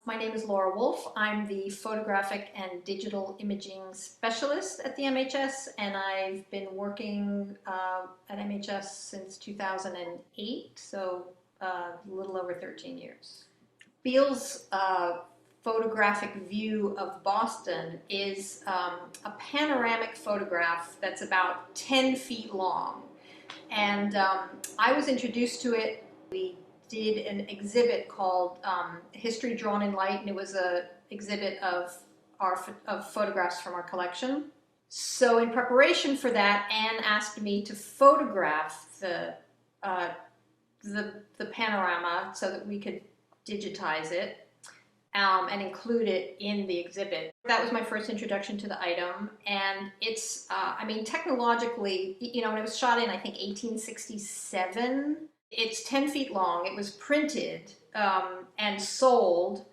My name is Laura Wulf. I'm the photographic and digital imaging specialist at the MHS, and I've been working at MHS since 2008, so a little over 13 years. Beal's photographic view of Boston is a panoramic photograph that's about 10 feet long. And I was introduced to it. We did an exhibit called History Drawn in Light, and it was an exhibit of photographs from our collection. So in preparation for that, Anne asked me to photograph the panorama so that we could digitize it and include it in the exhibit. That was my first introduction to the item, and it's, I mean, technologically, you know, when it was shot in, I think, 1867, it's 10 feet long. It was printed and sold.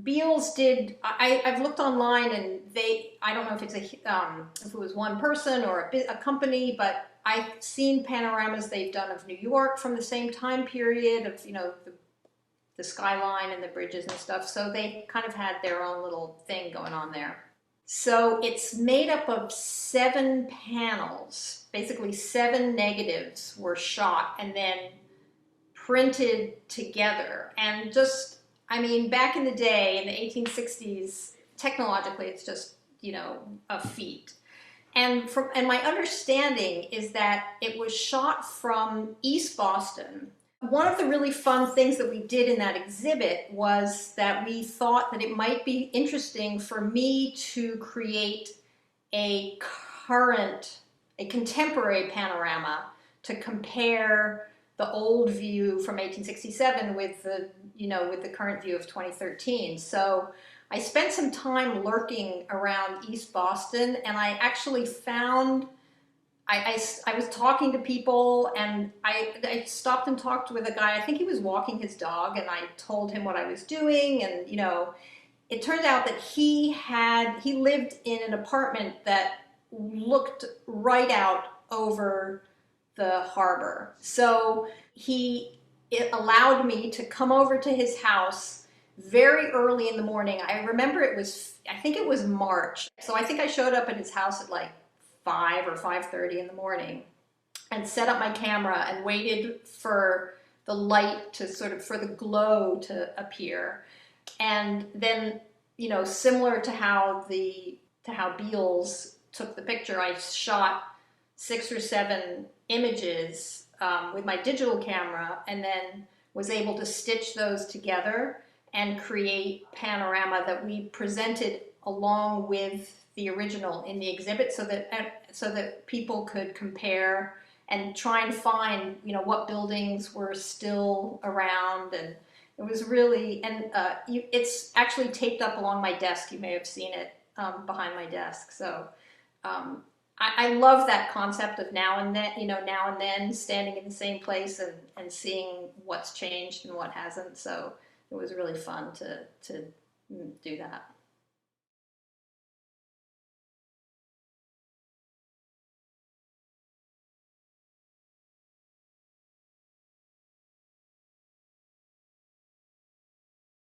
Beal's did, I've looked online, and I don't know if it's if it was one person or a company, but I've seen panoramas they've done of New York from the same time period of, you know, the skyline and the bridges and stuff. So they kind of had their own little thing going on there. So it's made up of 7 panels. Basically 7 negatives were shot and then printed together. And just, I mean, back in the day, in the 1860s, technologically, it's just, you know, a feat. And my understanding is that it was shot from East Boston. One of the really fun things that we did in that exhibit was that we thought that it might be interesting for me to create a contemporary panorama to compare the old view from 1867 with the, you know, with the current view of 2013. So I spent some time lurking around East Boston, and I actually found, I was talking to people, and I stopped and talked with a guy. I think he was walking his dog, and I told him what I was doing, and, you know, it turned out that he lived in an apartment that looked right out over the harbor. So it allowed me to come over to his house very early in the morning. I remember I think it was March. So I think I showed up at his house at like 5 or 5:30 in the morning and set up my camera and waited for the light to for the glow to appear. And then, you know, similar to how Beals took the picture, I shot 6 or 7 images with my digital camera, and then was able to stitch those together and create panorama that we presented along with the original in the exhibit, so that people could compare and try and find, you know, what buildings were still around. And it was really, and it's actually taped up along my desk. You may have seen it behind my desk. So I love that concept of now and then, you know, now and then standing in the same place and seeing what's changed and what hasn't. So it was really fun to do that.